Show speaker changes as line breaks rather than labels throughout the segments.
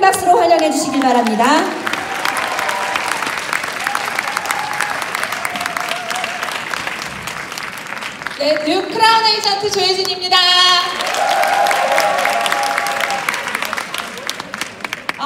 박수로 환영해 주시길 바랍니다.
네, 뉴 크라운 에이전트 조혜진입니다.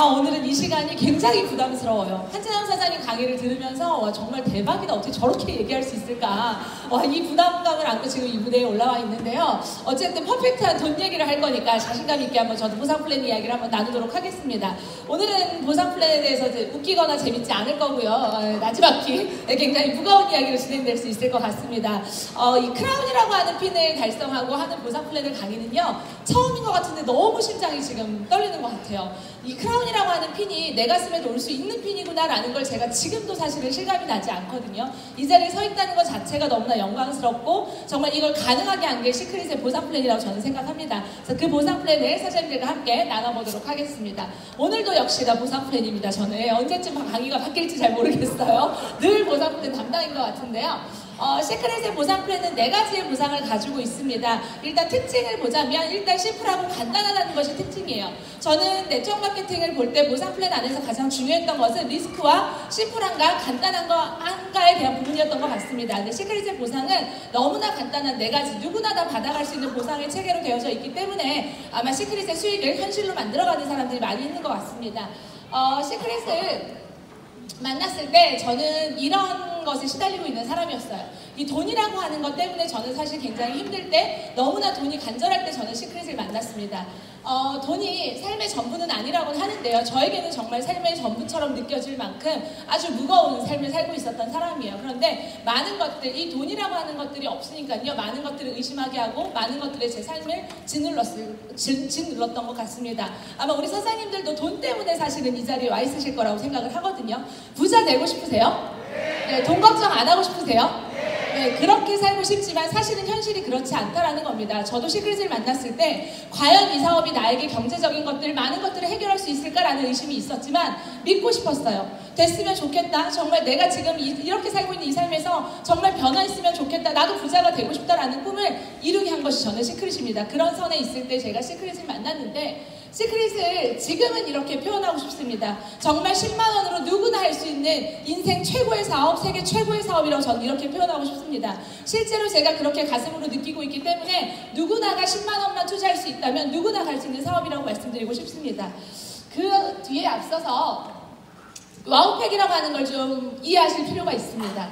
오늘은 이 시간이 굉장히 부담스러워요. 한진영 사장님 강의를 들으면서 와, 정말 대박이다. 어떻게 저렇게 얘기할 수 있을까. 이 부담감을 안고 지금 이 무대에 올라와 있는데요. 어쨌든 퍼펙트한 돈 얘기를 할 거니까 자신감 있게 한번 저도 보상 플랜 이야기를 한번 나누도록 하겠습니다. 오늘은 보상 플랜에 대해서 웃기거나 재밌지 않을 거고요. 나지막히 굉장히 무거운 이야기로 진행될 수 있을 것 같습니다. 이 크라운이라고 하는 핀을 달성하고 하는 보상 플랜을 강의는요. 처음인 것 같은데 너무 심장이 지금 떨리는 것 같아요. 이 크라운이라고 하는 핀이 내 가슴에도 올 수 있는 핀이구나 라는 걸 제가 지금도 사실은 실감이 나지 않거든요. 이 자리에 서 있다는 것 자체가 너무나 영광스럽고 정말 이걸 가능하게 한 게 시크릿의 보상 플랜이라고 저는 생각합니다. 그래서 그 보상 플랜을 사장님들과 함께 나눠보도록 하겠습니다. 오늘도 역시나 보상 플랜입니다. 저는 언제쯤 강의가 바뀔지 잘 모르겠어요. 늘 보상 플랜 담당인 것 같은데요. 시크릿의 보상 플랜은 4가지의 보상을 가지고 있습니다. 일단 특징을 보자면 일단 심플하고 간단하다는 것이 특징이에요. 저는 네트워크 마케팅을 볼 때 보상 플랜 안에서 가장 중요했던 것은 리스크와 심플한가 간단한 거 한가에 대한 부분이었던 것 같습니다. 근데 시크릿의 보상은 너무나 간단한 4가지 누구나 다 받아갈 수 있는 보상의 체계로 되어져 있기 때문에 아마 시크릿의 수익을 현실로 만들어가는 사람들이 많이 있는 것 같습니다. 시크릿을 만났을 때 저는 이런 것에 시달리고 있는 사람이었어요. 이 돈이라고 하는 것 때문에 저는 사실 굉장히 힘들 때 너무나 돈이 간절할 때 저는 시크릿을 만났습니다. 돈이 삶의 전부는 아니라고는 하는데요. 저에게는 정말 삶의 전부처럼 느껴질 만큼 아주 무거운 삶을 살고 있었던 사람이에요. 그런데 많은 것들, 이 돈이라고 하는 것들이 없으니까요. 많은 것들을 의심하게 하고 많은 것들에 제 삶을 짓눌렀던 것 같습니다. 아마 우리 사장님들도 돈 때문에 사실은 이 자리에 와 있으실 거라고 생각을 하거든요. 부자 되고 싶으세요? 네, 돈 걱정 안 하고 싶으세요? 네, 그렇게 살고 싶지만 사실은 현실이 그렇지 않다라는 겁니다. 저도 시크릿을 만났을 때 과연 이 사업이 나에게 경제적인 것들, 많은 것들을 해결할 수 있을까라는 의심이 있었지만 믿고 싶었어요. 됐으면 좋겠다. 정말 내가 지금 이렇게 살고 있는 이 삶에서 정말 변화했으면 좋겠다. 나도 부자가 되고 싶다라는 꿈을 이루게 한 것이 저는 시크릿입니다. 그런 선에 있을 때 제가 시크릿을 만났는데 시크릿을 지금은 이렇게 표현하고 싶습니다. 정말 10만 원으로 누구나 할 수 있는 인생 최고의 사업, 세계 최고의 사업이라고 저는 이렇게 표현하고 싶습니다. 실제로 제가 그렇게 가슴으로 느끼고 있기 때문에 누구나가 10만 원만 투자할 수 있다면 누구나 갈 수 있는 사업이라고 말씀드리고 싶습니다. 그 뒤에 앞서서 와우팩이라고 하는 걸 좀 이해하실 필요가 있습니다.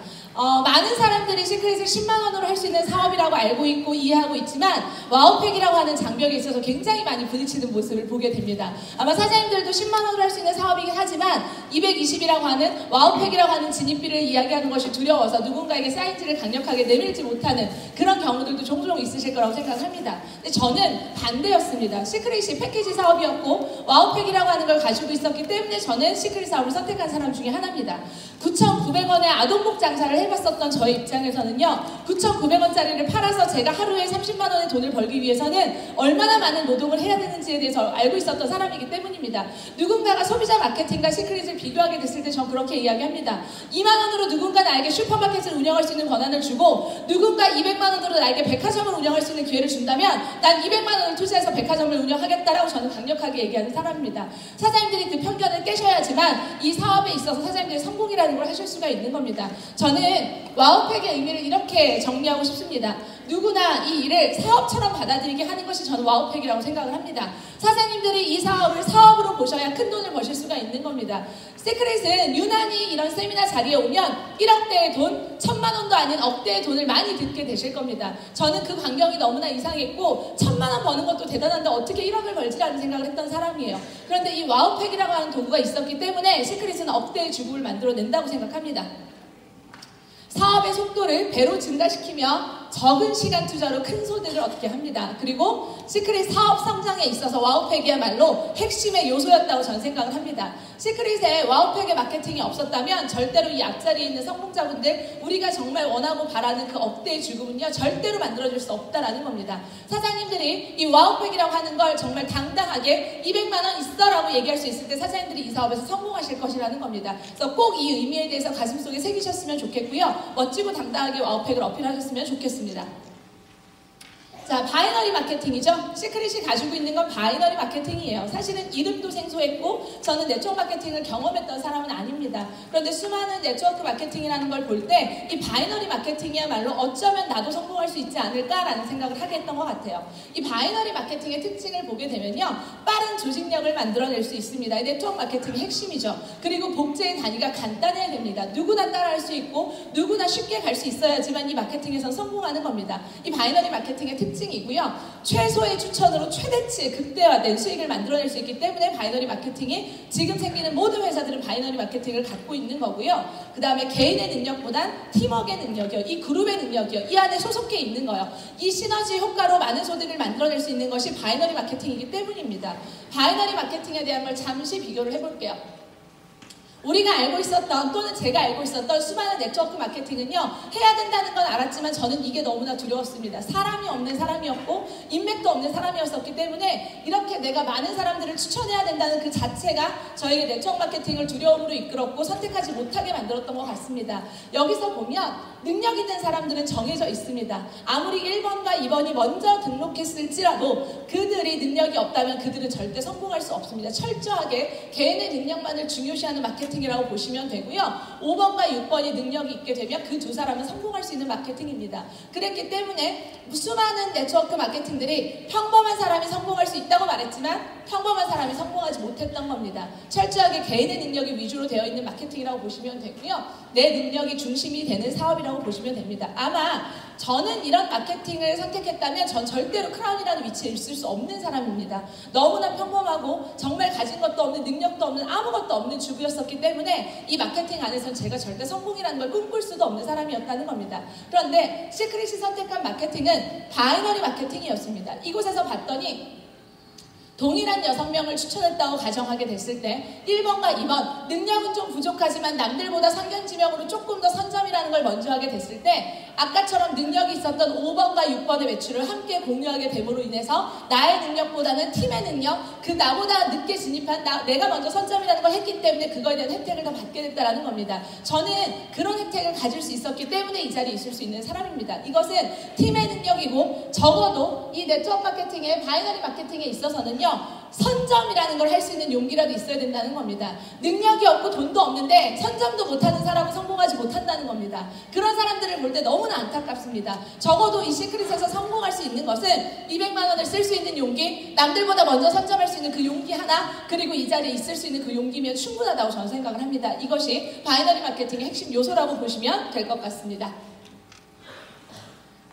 많은 사람들이 시크릿을 10만 원으로 할 수 있는 사업이라고 알고 있고 이해하고 있지만 와우팩이라고 하는 장벽에 있어서 굉장히 많이 부딪히는 모습을 보게 됩니다. 아마 사장님들도 10만 원으로 할 수 있는 사업이긴 하지만 220이라고 하는 와우팩이라고 하는 진입비를 이야기하는 것이 두려워서 누군가에게 사이즈를 강력하게 내밀지 못하는 그런 경우들도 종종 있으실 거라고 생각합니다. 근데 저는 반대였습니다. 시크릿이 패키지 사업이었고 와우팩이라고 하는 걸 가지고 있었기 때문에 저는 시크릿 사업을 선택한 사람 중에 하나입니다. 9,900원의 아동복 장사를 해봤었던 저의 입장에서는요. 9,900원짜리를 팔아서 제가 하루에 30만 원의 돈을 벌기 위해서는 얼마나 많은 노동을 해야 되는지에 대해서 알고 있었던 사람이기 때문입니다. 누군가가 소비자 마케팅과 시크릿을 비교하게 됐을 때 전 그렇게 이야기합니다. 2만 원으로 누군가 나에게 슈퍼마켓을 운영할 수 있는 권한을 주고 누군가 200만 원으로 나에게 백화점을 운영할 수 있는 기회를 준다면 난 200만 원을 투자해서 백화점을 운영하겠다라고 저는 강력하게 얘기하는 사람입니다. 사장님들이 그 편견을 깨셔야지만 이 사업에 있어서 사장님들이 성공이라는 걸 하실 수가 있는 겁니다. 저는 와우팩의 의미를 이렇게 정리하고 싶습니다. 누구나 이 일을 사업처럼 받아들이게 하는 것이 저는 와우팩이라고 생각을 합니다. 사장님들이 이 사업을 사업으로 보셔야 큰 돈을 버실 수가 있는 겁니다. 시크릿은 유난히 이런 세미나 자리에 오면 1억대의 돈, 1,000만 원도 아닌 억대의 돈을 많이 듣게 되실 겁니다. 저는 그 광경이 너무나 이상했고 1,000만 원 버는 것도 대단한데 어떻게 1억을 벌지라는 생각을 했던 사람이에요. 그런데 이 와우팩이라고 하는 도구가 있었기 때문에 시크릿은 억대의 주부를 만들어낸다고 생각합니다. 사업의 속도를 배로 증가시키며 적은 시간 투자로 큰 소득을 얻게 합니다. 그리고 시크릿 사업 성장에 있어서 와우팩이야말로 핵심의 요소였다고 저는 생각을 합니다. 시크릿에 와우팩의 마케팅이 없었다면 절대로 이 앞자리에 있는 성공자분들 우리가 정말 원하고 바라는 그 억대의 주금은요 절대로 만들어줄 수 없다라는 겁니다. 사장님들이 이 와우팩이라고 하는 걸 정말 당당하게 200만 원 있어라고 얘기할 수 있을 때 사장님들이 이 사업에서 성공하실 것이라는 겁니다. 그래서 꼭 이 의미에 대해서 가슴속에 새기셨으면 좋겠고요. 멋지고 당당하게 와우팩을 어필하셨으면 좋겠습니다. 자, 바이너리 마케팅이죠. 시크릿이 가지고 있는 건 바이너리 마케팅이에요. 사실은 이름도 생소했고 저는 네트워크 마케팅을 경험했던 사람은 아닙니다. 그런데 수많은 네트워크 마케팅이라는 걸 볼 때 이 바이너리 마케팅이야말로 어쩌면 나도 성공할 수 있지 않을까라는 생각을 하게 했던 것 같아요. 이 바이너리 마케팅의 특징을 보게 되면요, 빠른 조직력을 만들어낼 수 있습니다. 이 네트워크 마케팅의 핵심이죠. 그리고 복제의 단위가 간단해야 됩니다. 누구나 따라할 수 있고 누구나 쉽게 갈 수 있어야지만 이 마케팅에서 성공하는 겁니다. 이 바이너리 마케팅의 특징이고요. 최소의 추천으로 최대치의 극대화된 수익을 만들어낼 수 있기 때문에 바이너리 마케팅이 지금 생기는 모든 회사들은 바이너리 마케팅을 갖고 있는 거고요. 그 다음에 개인의 능력보단 팀워크의 능력이요. 이 그룹의 능력이요. 이 안에 소속해 있는 거요. 이 시너지 효과로 많은 소득을 만들어낼 수 있는 것이 바이너리 마케팅이기 때문입니다. 바이너리 마케팅에 대한 걸 잠시 비교를 해볼게요. 우리가 알고 있었던 또는 제가 알고 있었던 수많은 네트워크 마케팅은요, 해야 된다는 건 알았지만 저는 이게 너무나 두려웠습니다. 사람이 없는 사람이었고 인맥도 없는 사람이었기 때문에 이렇게 내가 많은 사람들을 추천해야 된다는 그 자체가 저에게 네트워크 마케팅을 두려움으로 이끌었고 선택하지 못하게 만들었던 것 같습니다. 여기서 보면 능력 있는 사람들은 정해져 있습니다. 아무리 1번과 2번이 먼저 등록했을지라도 그들이 능력이 없다면 그들은 절대 성공할 수 없습니다. 철저하게 개인의 능력만을 중요시하는 마케팅이라고 보시면 되고요. 5번과 6번이 능력이 있게 되면 그 두 사람은 성공할 수 있는 마케팅입니다. 그랬기 때문에 수많은 네트워크 마케팅들이 평범한 사람이 성공할 수 있다고 말했지만 평범한 사람이 성공하지 못했던 겁니다. 철저하게 개인의 능력이 위주로 되어 있는 마케팅이라고 보시면 되고요. 내 능력이 중심이 되는 사업이라고 보시면 됩니다. 아마 저는 이런 마케팅을 선택했다면 전 절대로 크라운이라는 위치에 있을 수 없는 사람입니다. 너무나 평범하고 정말 가진 것도 없는, 능력도 없는, 아무것도 없는 주부였었기 때문에 이 마케팅 안에서는 제가 절대 성공이라는 걸 꿈꿀 수도 없는 사람이었다는 겁니다. 그런데 시크릿이 선택한 마케팅은 바이너리 마케팅이었습니다. 이곳에서 봤더니 동일한 6명을 추천했다고 가정하게 됐을 때 1번과 2번 능력은 좀 부족하지만 남들보다 성견지명으로 조금 더 선점이라는 걸 먼저 하게 됐을 때 아까처럼 능력이 있었던 5번과 6번의 매출을 함께 공유하게 됨으로 인해서 나의 능력보다는 팀의 능력, 그 나보다 늦게 진입한 내가 먼저 선점이라는 걸 했기 때문에 그거에 대한 혜택을 더 받게 됐다는 겁니다. 저는 그런 혜택을 가질 수 있었기 때문에 이 자리에 있을 수 있는 사람입니다. 이것은 팀의 능력이고 적어도 이 네트워크 마케팅의 바이너리 마케팅에 있어서는요, 선점이라는 걸 할 수 있는 용기라도 있어야 된다는 겁니다. 능력이 없고 돈도 없는데 선점도 못하는 사람은 성공하지 못한다는 겁니다. 그런 사람들을 볼 때 너무나 안타깝습니다. 적어도 이 시크릿에서 성공할 수 있는 것은 200만 원을 쓸 수 있는 용기, 남들보다 먼저 선점할 수 있는 그 용기 하나, 그리고 이 자리에 있을 수 있는 그 용기면 충분하다고 저는 생각을 합니다. 이것이 바이너리 마케팅의 핵심 요소라고 보시면 될 것 같습니다.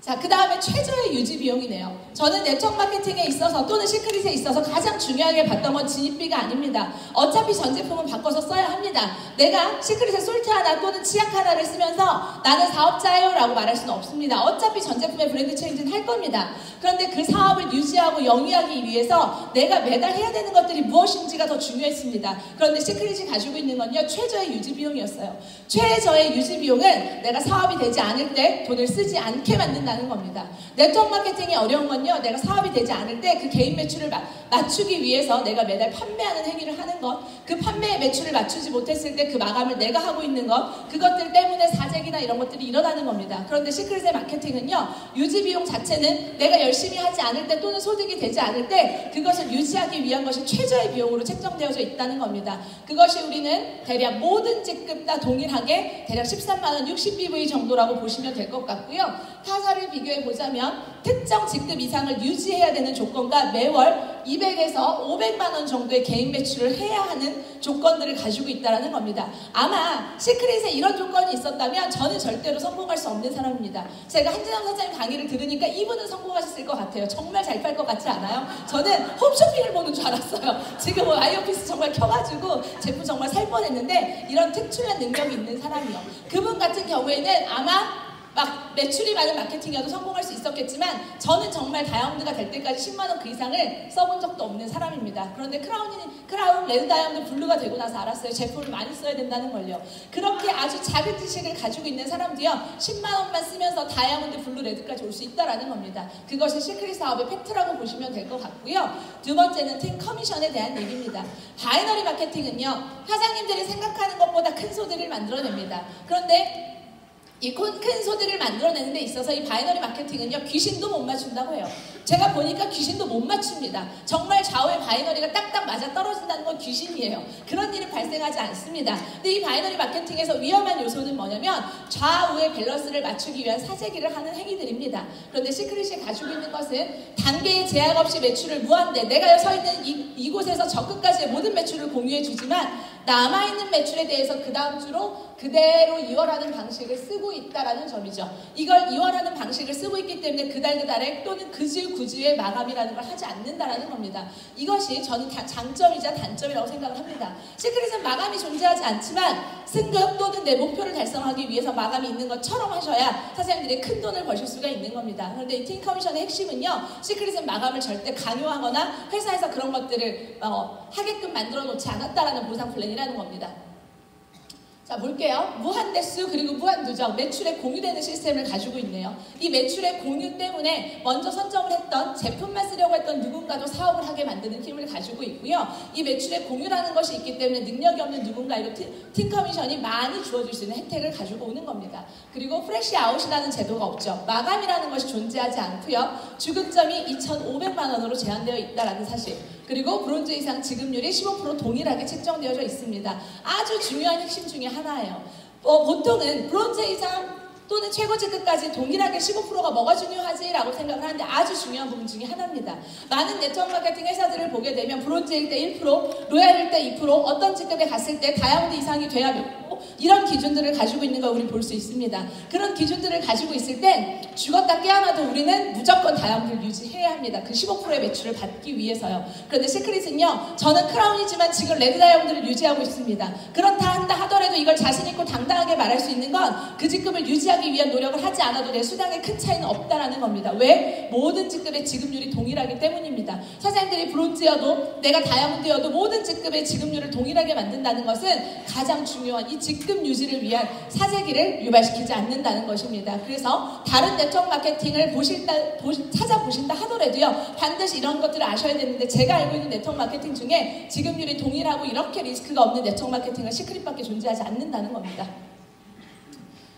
자, 그 다음에 최저의 유지 비용이네요. 저는 네트워크 마케팅에 있어서 또는 시크릿에 있어서 가장 중요하게 봤던 건 진입비가 아닙니다. 어차피 전 제품은 바꿔서 써야 합니다. 내가 시크릿에 솔트 하나 또는 치약 하나를 쓰면서 나는 사업자예요 라고 말할 수는 없습니다. 어차피 전 제품의 브랜드 체인지는 할 겁니다. 그런데 그 사업을 유지하고 영위하기 위해서 내가 매달 해야 되는 것들이 무엇인지가 더 중요했습니다. 그런데 시크릿이 가지고 있는 건요, 최저의 유지 비용이었어요. 최저의 유지 비용은 내가 사업이 되지 않을 때 돈을 쓰지 않게 만든다는 겁니다. 네트워크 마케팅이 어려운 건요, 내가 사업이 되지 않을 때 그 개인 매출을 맞추기 위해서 내가 매달 판매하는 행위를 하는 것, 그 판매의 매출을 맞추지 못했을 때 그 마감을 내가 하고 있는 것, 그것들 때문에 사재기나 이런 것들이 일어나는 겁니다. 그런데 시크릿의 마케팅은요, 유지 비용 자체는 내가 열심히 하지 않을 때 또는 소득이 되지 않을 때 그것을 유지하기 위한 것이 최저의 비용으로 책정되어져 있다는 겁니다. 그것이 우리는 대략 모든 직급 다 동일하게 대략 13만원 60BV 정도라고 보시면 될 것 같고요. 타사를 비교해 보자면 특정 직급 이상을 유지해야 되는 조건과 매월 200에서 500만 원 정도의 개인 매출을 해야 하는 조건들을 가지고 있다는 겁니다. 아마 시크릿에 이런 조건이 있었다면 저는 절대로 성공할 수 없는 사람입니다. 제가 한진남 사장님 강의를 들으니까 이분은 성공하셨을 것 같아요. 정말 잘 팔 것 같지 않아요? 저는 홈쇼핑을 보는 줄 알았어요. 지금 아이오피스 정말 켜가지고 제품 정말 살 뻔했는데 이런 특출난 능력이 있는 사람이요. 그분 같은 경우에는 아마 막 매출이 많은 마케팅이어도 성공할 수 있었겠지만 저는 정말 다이아몬드가 될 때까지 10만원 그 이상을 써본 적도 없는 사람입니다. 그런데 크라운 레드 다이아몬드 블루가 되고 나서 알았어요. 제품을 많이 써야 된다는 걸요. 그렇게 아주 작은 지식을 가지고 있는 사람도요, 10만원만 쓰면서 다이아몬드 블루 레드까지 올 수 있다는 겁니다. 그것이 시크릿 사업의 팩트라고 보시면 될 것 같고요. 두 번째는 팀 커미션에 대한 얘기입니다. 바이너리 마케팅은요, 사장님들이 생각하는 것보다 큰 소득을 만들어냅니다. 그런데 이 큰 소득을 만들어내는 데 있어서 이 바이너리 마케팅은요, 귀신도 못 맞춘다고 해요. 제가 보니까 귀신도 못 맞춥니다. 정말 좌우의 바이너리가 딱딱 맞아 떨어진다는 건 귀신이에요. 그런 일은 발생하지 않습니다. 근데 이 바이너리 마케팅에서 위험한 요소는 뭐냐면 좌우의 밸런스를 맞추기 위한 사재기를 하는 행위들입니다. 그런데 시크릿이 가지고 있는 것은 단계의 제약 없이 매출을 무한대, 내가 서 있는 이곳에서 저 끝까지의 모든 매출을 공유해 주지만 남아있는 매출에 대해서 그 다음 주로 그대로 이월하는 방식을 쓰고 있다라는 점이죠. 이걸 이월하는 방식을 쓰고 있기 때문에 그달에 또는 그주의 마감이라는 걸 하지 않는다라는 겁니다. 이것이 저는 장점이자 단점이라고 생각을 합니다. 시크릿은 마감이 존재하지 않지만 승급 또는 내 목표를 달성하기 위해서 마감이 있는 것처럼 하셔야 사장님들이 큰 돈을 버실 수가 있는 겁니다. 그런데 이 팀 커미션의 핵심은요, 시크릿은 마감을 절대 강요하거나 회사에서 그런 것들을 하게끔 만들어 놓지 않았다라는 보상 플랜이라는 겁니다. 자, 볼게요. 무한대수 그리고 무한누적, 매출에 공유되는 시스템을 가지고 있네요. 이 매출의 공유 때문에 먼저 선점을 했던, 제품만 쓰려고 했던 누군가도 사업을 하게 만드는 힘을 가지고 있고요. 이 매출의 공유라는 것이 있기 때문에 능력이 없는 누군가에게 팀 커미션이 많이 주어질 수 있는 혜택을 가지고 오는 겁니다. 그리고 프레시 아웃이라는 제도가 없죠. 마감이라는 것이 존재하지 않고요. 주급점이 2,500만 원으로 제한되어 있다는 사실. 그리고 브론즈 이상 지급률이 15% 동일하게 책정되어져 있습니다. 아주 중요한 핵심 중에 하나예요. 보통은 브론즈 이상 또는 최고직급까지 동일하게 15%가 뭐가 중요하지? 라고 생각을 하는데 아주 중요한 부분 중에 하나입니다. 많은 네트워크 마케팅 회사들을 보게 되면 브론즈일 때 1%, 로얄일 때 2%, 어떤 직급에 갔을 때 다이아몬드 이상이 돼야 몇 프로, 이런 기준들을 가지고 있는 걸 우리 볼 수 있습니다. 그런 기준들을 가지고 있을 땐 죽었다 깨어나도 우리는 무조건 다이아몬드를 유지해야 합니다. 그 15%의 매출을 받기 위해서요. 그런데 시크릿은요, 저는 크라운이지만 지금 레드 다이아몬드를 유지하고 있습니다. 그렇다 한다 하더라도 이걸 자신 있고 당당하게 말할 수 있는 건 그 직급을 유지하기 위한 노력을 하지 않아도 내 수당에 큰 차이는 없다라는 겁니다. 왜? 모든 직급의 지급률이 동일하기 때문입니다. 사장님들이 브론즈여도 내가 다이아몬드여도 모든 직급의 지급률을 동일하게 만든다는 것은 가장 중요한 이 직급 유지를 위한 사재기를 유발시키지 않는다는 것입니다. 그래서 다른 네트워크 마케팅을 찾아보신다 하더라도요, 반드시 이런 것들을 아셔야 되는데, 제가 알고 있는 네트워크 마케팅 중에 지급률이 동일하고 이렇게 리스크가 없는 네트워크 마케팅은 시크릿밖에 존재하지 않는다는 겁니다.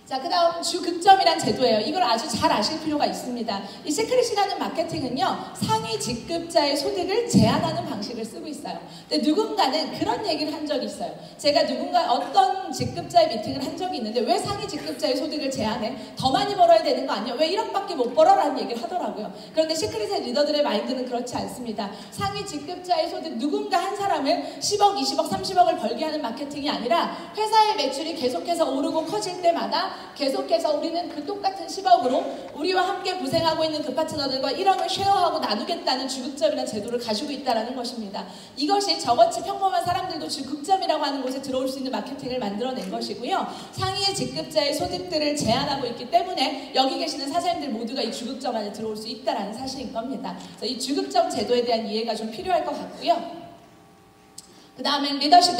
자, 그 다음 주급점이란 제도예요. 이걸 아주 잘 아실 필요가 있습니다. 이 시크릿이라는 마케팅은요, 상위 직급자의 소득을 제한하는 방식을 쓰고 있어요. 근데 누군가는 그런 얘기를 한 적이 있어요. 제가 어떤 직급자의 미팅을 한 적이 있는데, 왜 상위 직급자의 소득을 제한해? 더 많이 벌어야 되는 거 아니야? 왜 1억밖에 못 벌어? 라는 얘기를 하더라고요. 그런데 시크릿의 리더들의 마인드는 그렇지 않습니다. 상위 직급자의 소득, 누군가 한 사람을 10억, 20억, 30억을 벌게 하는 마케팅이 아니라 회사의 매출이 계속해서 오르고 커질 때마다 계속해서 우리는 그 똑같은 10억으로 우리와 함께 고생하고 있는 그 파트너들과 1억을 쉐어하고 나누겠다는 주급점이라는 제도를 가지고 있다는 것입니다. 이것이 저같이 평범한 사람들도 주급점이라고 하는 곳에 들어올 수 있는 마케팅을 만들어낸 것이고요. 상위의 직급자의 소득들을 제한하고 있기 때문에 여기 계시는 사장님들 모두가 이 주급점 안에 들어올 수 있다는 사실인 겁니다. 그래서 이 주급점 제도에 대한 이해가 좀 필요할 것 같고요. 그 다음에 리더십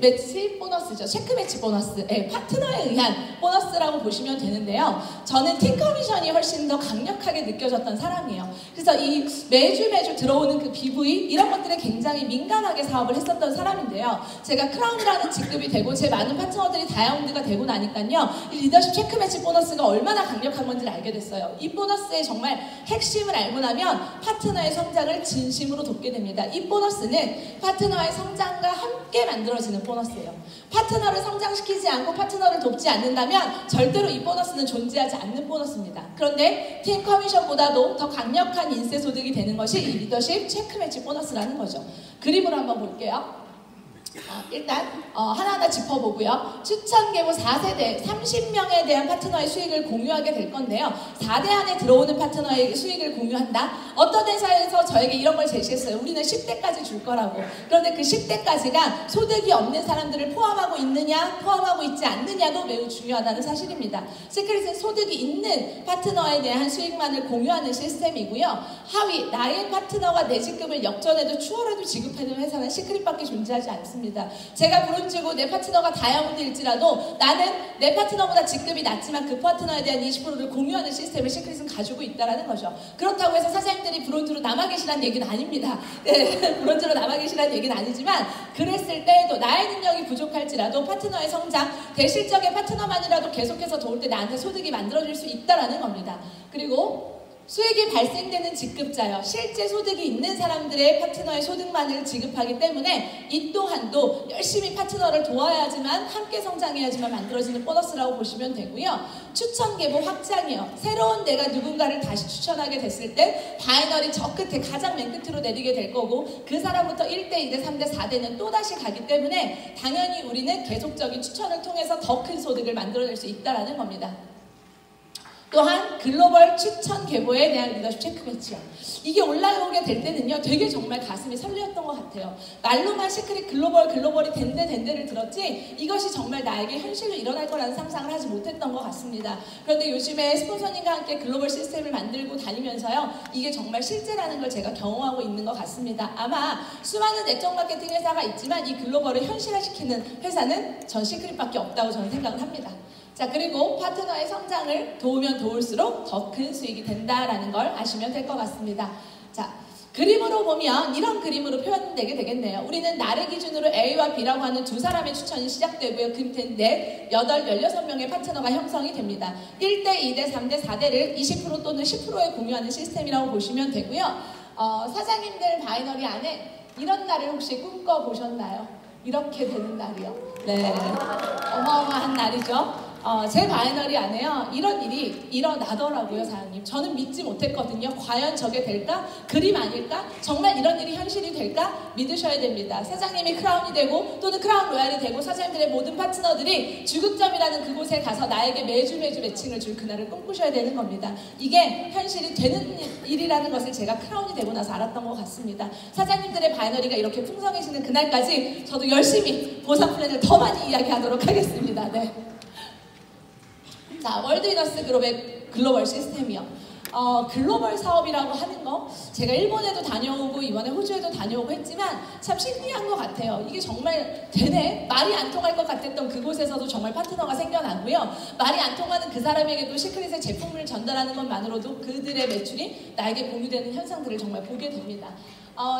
매치 보너스죠. 체크 매치 보너스. 네, 파트너에 의한 보너스라고 보시면 되는데요. 저는 팀 커미션이 훨씬 더 강력하게 느껴졌던 사람이에요. 그래서 이 매주 들어오는 그 BV, 이런 것들에 굉장히 민감하게 사업을 했었던 사람인데요. 제가 크라운이라는 직급이 되고 제 많은 파트너들이 다이아몬드가 되고 나니까요, 이 리더십 체크 매치 보너스가 얼마나 강력한 건지를 알게 됐어요. 이 보너스의 정말 핵심을 알고 나면 파트너의 성장을 진심으로 돕게 됩니다. 이 보너스는 파트너의 성장과 함께 만들어지는 보너스예요. 파트너를 성장시키지 않고 파트너를 돕지 않는다면 절대로 이 보너스는 존재하지 않는 보너스입니다. 그런데 팀 커미션보다도 더 강력한 인세 소득이 되는 것이 이 리더십 체크 매치 보너스라는 거죠. 그림으로 한번 볼게요. 일단 하나하나 짚어보고요. 추천 계보 4세대 30명에 대한 파트너의 수익을 공유하게 될 건데요. 4대 안에 들어오는 파트너의 수익을 공유한다. 어떤 회사에서 저에게 이런 걸 제시했어요. 우리는 10대까지 줄 거라고. 그런데 그 10대까지가 소득이 없는 사람들을 포함하고 있느냐, 포함하고 있지 않느냐도 매우 중요하다는 사실입니다. 시크릿은 소득이 있는 파트너에 대한 수익만을 공유하는 시스템이고요. 하위, 나의 파트너가 내 직급을 역전해도 추월해도 지급하는 회사는 시크릿밖에 존재하지 않습니다. 같습니다. 제가 브론즈고 내 파트너가 다이아몬드일지라도 나는 내 파트너보다 직급이 낮지만 그 파트너에 대한 20%를 공유하는 시스템을 시크릿은 가지고 있다는 거죠. 그렇다고 해서 사장님들이 브론즈로 남아 계시라는 얘기는 아닙니다. 네, 브론즈로 남아 계시라는 얘기는 아니지만 그랬을 때에도 나의 능력이 부족할지라도 파트너의 성장, 대실적의 파트너만이라도 계속해서 도울 때 나한테 소득이 만들어질 수 있다는 겁니다. 그리고 수익이 발생되는 직급자요. 실제 소득이 있는 사람들의 파트너의 소득만을 지급하기 때문에 이 또한도 열심히 파트너를 도와야지만 함께 성장해야지만 만들어지는 보너스라고 보시면 되고요. 추천 계보 확장이요. 새로운 내가 누군가를 다시 추천하게 됐을 때 바이너리 저 끝에 가장 맨 끝으로 내리게 될 거고 그 사람부터 1대, 2대, 3대, 4대는 또다시 가기 때문에 당연히 우리는 계속적인 추천을 통해서 더 큰 소득을 만들어낼 수 있다는 겁니다. 또한 글로벌 추천 계보에 대한 리더십 체크 배치요. 이게 올라오게 될 때는요 되게 정말 가슴이 설레었던 것 같아요. 말로만 시크릿 글로벌이 된대를 들었지 이것이 정말 나에게 현실로 일어날 거라는 상상을 하지 못했던 것 같습니다. 그런데 요즘에 스폰서님과 함께 글로벌 시스템을 만들고 다니면서요 이게 정말 실제라는 걸 제가 경험하고 있는 것 같습니다. 아마 수많은 네트워크 마케팅 회사가 있지만 이 글로벌을 현실화시키는 회사는 전 시크릿밖에 없다고 저는 생각을 합니다. 자, 그리고 파트너의 성장을 도우면 도울수록 더 큰 수익이 된다라는 걸 아시면 될 것 같습니다. 자, 그림으로 보면 이런 그림으로 표현되게 되겠네요. 우리는 나를 기준으로 A와 B라고 하는 두 사람의 추천이 시작되고요. 그때 16명의 파트너가 형성이 됩니다. 1대, 2대, 3대, 4대를 20% 또는 10%에 공유하는 시스템이라고 보시면 되고요. 사장님들 바이너리 안에 이런 날을 혹시 꿈꿔보셨나요? 이렇게 되는 날이요. 네, 어마어마한 날이죠. 제 바이너리 안에요 이런 일이 일어나더라고요. 사장님 저는 믿지 못했거든요. 과연 저게 될까? 그림 아닐까? 정말 이런 일이 현실이 될까? 믿으셔야 됩니다. 사장님이 크라운이 되고 또는 크라운 로얄이 되고 사장님들의 모든 파트너들이 주급점이라는 그곳에 가서 나에게 매주 매칭을 줄 그날을 꿈꾸셔야 되는 겁니다. 이게 현실이 되는 일이라는 것을 제가 크라운이 되고 나서 알았던 것 같습니다. 사장님들의 바이너리가 이렇게 풍성해지는 그날까지 저도 열심히 보상 플랜을 더 많이 이야기하도록 하겠습니다. 네. 자, 월드위너스 그룹의 글로벌 시스템이요. 글로벌 사업이라고 하는 거 제가 일본에도 다녀오고 이번에 호주에도 다녀오고 했지만 참 신기한 것 같아요. 이게 정말 되네? 말이 안 통할 것 같았던 그곳에서도 정말 파트너가 생겨나고요. 말이 안 통하는 그 사람에게도 시크릿의 제품을 전달하는 것만으로도 그들의 매출이 나에게 공유되는 현상들을 정말 보게 됩니다.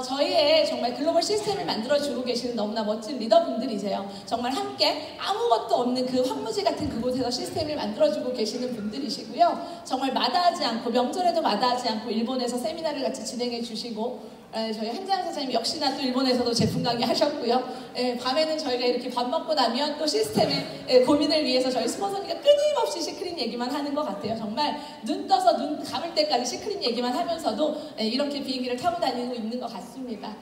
저희의 정말 글로벌 시스템을 만들어주고 계시는 너무나 멋진 리더분들이세요. 정말 함께 아무것도 없는 그 황무지 같은 그곳에서 시스템을 만들어주고 계시는 분들이시고요. 정말 마다하지 않고 명절에도 마다하지 않고 일본에서 세미나를 같이 진행해 주시고 저희 한재양 사장님 역시나 또 일본에서도 제품 강의 하셨고요. 밤에는 저희가 이렇게 밥 먹고 나면 또 시스템의 고민을 위해서 저희 스폰서님과 끊임없이 시크릿 얘기만 하는 것 같아요. 정말 눈 떠서 눈 감을 때까지 시크릿 얘기만 하면서도 이렇게 비행기를 타고 다니고 있는 것 같습니다.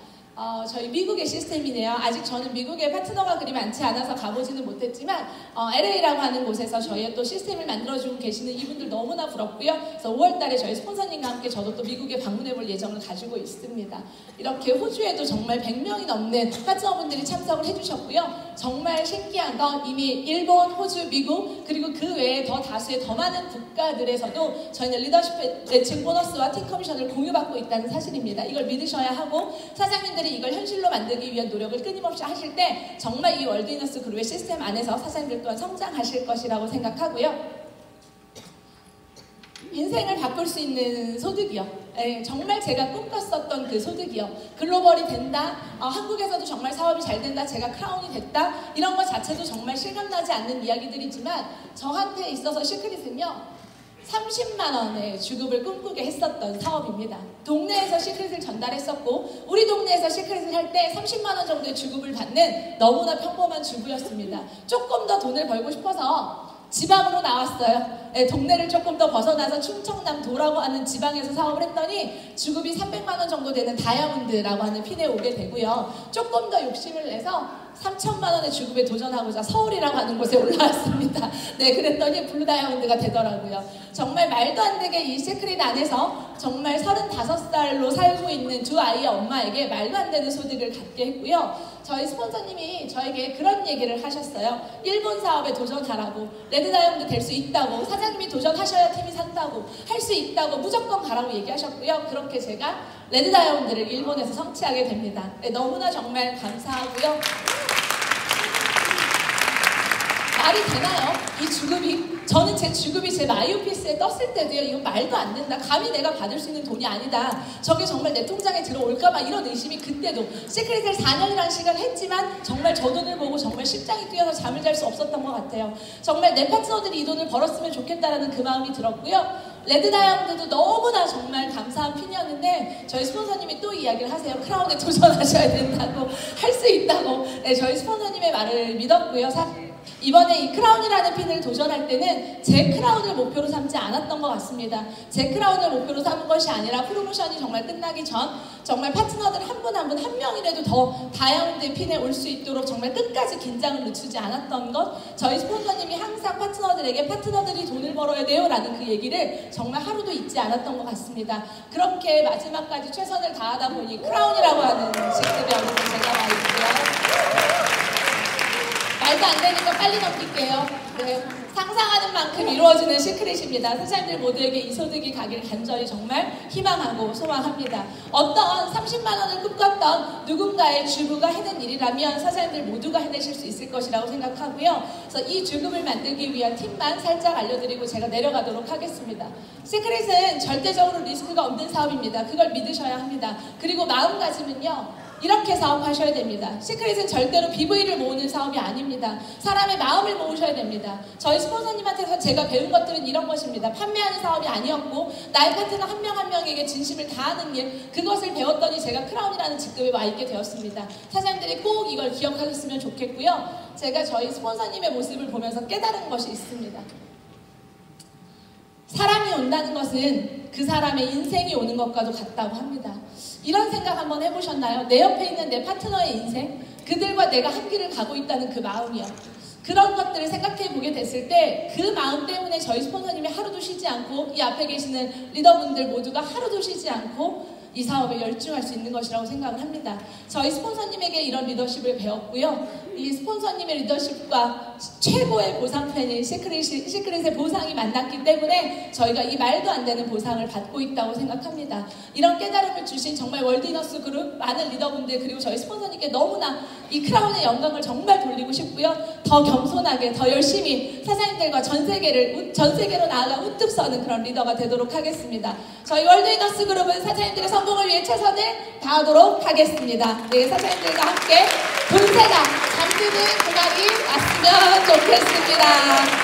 저희 미국의 시스템이네요. 아직 저는 미국에 파트너가 그리 많지 않아서 가보지는 못했지만 LA라고 하는 곳에서 저희의 또 시스템을 만들어주고 계시는 이분들 너무나 부럽고요. 그래서 5월달에 저희 스폰서님과 함께 저도 또 미국에 방문해볼 예정을 가지고 있습니다. 이렇게 호주에도 정말 100명이 넘는 파트너분들이 참석을 해주셨고요. 정말 신기한 건 이미 일본, 호주, 미국 그리고 그 외에 더 다수의 더 많은 국가들에서도 저희는 리더십 매칭 보너스와 팀 커미션을 공유받고 있다는 사실입니다. 이걸 믿으셔야 하고 사장님들 이걸 현실로 만들기 위한 노력을 끊임없이 하실 때 정말 이 월드위너스 그룹의 시스템 안에서 사장님들 또한 성장하실 것이라고 생각하고요. 인생을 바꿀 수 있는 소득이요. 정말 제가 꿈꿨었던 그 소득이요. 글로벌이 된다, 한국에서도 정말 사업이 잘 된다, 제가 크라운이 됐다 이런 것 자체도 정말 실감나지 않는 이야기들이지만 저한테 있어서 시크릿은요 30만 원의 주급을 꿈꾸게 했었던 사업입니다. 동네에서 시크릿을 전달했었고 우리 동네에서 시크릿을 할 때 30만 원 정도의 주급을 받는 너무나 평범한 주부였습니다. 조금 더 돈을 벌고 싶어서 지방으로 나왔어요. 동네를 조금 더 벗어나서 충청남도라고 하는 지방에서 사업을 했더니 주급이 300만 원 정도 되는 다이아몬드라고 하는 핀에 오게 되고요. 조금 더 욕심을 내서 3천만 원의 주급에 도전하고자 서울이라고 하는 곳에 올라왔습니다. 네, 그랬더니 블루 다이아몬드가 되더라고요. 정말 말도 안 되게 이 시크릿 안에서 정말 35살로 살고 있는 두 아이의 엄마에게 말도 안 되는 소득을 갖게 했고요. 저희 스폰서님이 저에게 그런 얘기를 하셨어요. 일본 사업에 도전하라고, 레드 다이아몬드 될 수 있다고, 사장님이 도전하셔야 팀이 산다고, 할 수 있다고 무조건 가라고 얘기하셨고요. 그렇게 제가 레드 다이아몬드를 일본에서 성취하게 됩니다. 네, 너무나 정말 감사하고요. 말이 되나요? 이 주급이, 저는 제 주급이 제 마이오피스에 떴을 때도요, 이건 말도 안 된다. 감히 내가 받을 수 있는 돈이 아니다. 저게 정말 내 통장에 들어올까봐 이런 의심이 그때도 시크릿을 4년이라는 시간을 했지만 정말 저 돈을 보고 정말 심장이 뛰어서 잠을 잘 수 없었던 것 같아요. 정말 내 파트너들이 이 돈을 벌었으면 좋겠다라는 그 마음이 들었고요. 레드 다이아몬드도 너무나 정말 감사한 핀이었는데 저희 스폰서님이 또 이야기를 하세요. 크라운에 도전하셔야 된다고, 할 수 있다고. 네, 저희 스폰서님의 말을 믿었고요. 이번에 이 크라운이라는 핀을 도전할 때는 제 크라운을 목표로 삼지 않았던 것 같습니다. 제 크라운을 목표로 삼은 것이 아니라 프로모션이 정말 끝나기 전 정말 파트너들 한 분 한 분 한 명이라도 더 다이아몬드 핀에 올 수 있도록 정말 끝까지 긴장을 늦추지 않았던 것. 저희 스폰서님이 항상 파트너들에게 파트너들이 돈을 벌어야 돼요 라는 그 얘기를 정말 하루도 잊지 않았던 것 같습니다. 그렇게 마지막까지 최선을 다하다 보니 크라운이라고 하는 직급에 어느새 제가 와 있고요. 말도 안 되니까 빨리 넘길게요. 네, 상상하는 만큼 이루어지는 시크릿입니다. 사장님들 모두에게 이 소득이 가길 간절히 정말 희망하고 소망합니다. 어떤 30만 원을 꿈꿨던 누군가의 주부가 해낸 일이라면 사장님들 모두가 해내실 수 있을 것이라고 생각하고요. 그래서 이 주급을 만들기 위한 팁만 살짝 알려드리고 제가 내려가도록 하겠습니다. 시크릿은 절대적으로 리스크가 없는 사업입니다. 그걸 믿으셔야 합니다. 그리고 마음가짐은요, 이렇게 사업하셔야 됩니다. 시크릿은 절대로 BV를 모으는 사업이 아닙니다. 사람의 마음을 모으셔야 됩니다. 저희 스폰서님한테서 제가 배운 것들은 이런 것입니다. 판매하는 사업이 아니었고 나의 파트너 한 명 한 명에게 진심을 다하는 일, 그것을 배웠더니 제가 크라운이라는 직급에 와 있게 되었습니다. 사장님들이 꼭 이걸 기억하셨으면 좋겠고요. 제가 저희 스폰서님의 모습을 보면서 깨달은 것이 있습니다. 사람이 온다는 것은 그 사람의 인생이 오는 것과도 같다고 합니다. 이런 생각 한번 해보셨나요? 내 옆에 있는 내 파트너의 인생, 그들과 내가 한 길을 가고 있다는 그 마음이요. 그런 것들을 생각해 보게 됐을 때 그 마음 때문에 저희 스폰서님이 하루도 쉬지 않고 이 앞에 계시는 리더분들 모두가 하루도 쉬지 않고 이 사업에 열중할 수 있는 것이라고 생각을 합니다. 저희 스폰서님에게 이런 리더십을 배웠고요. 이 스폰서님의 리더십과 최고의 보상편인 시크릿의 보상이 만났기 때문에 저희가 이 말도 안 되는 보상을 받고 있다고 생각합니다. 이런 깨달음을 주신 정말 월드이너스 그룹 많은 리더분들 그리고 저희 스폰서님께 너무나 이 크라운의 영광을 정말 돌리고 싶고요. 더 겸손하게 더 열심히 사장님들과 전 세계로 나아가 우뚝 서는 그런 리더가 되도록 하겠습니다. 저희 월드이너스 그룹은 사장님들의 성공을 위해 최선을 다하도록 하겠습니다. 네, 사장님들과 함께 돈세가 잠드는 그날이 왔으면 좋겠습니다.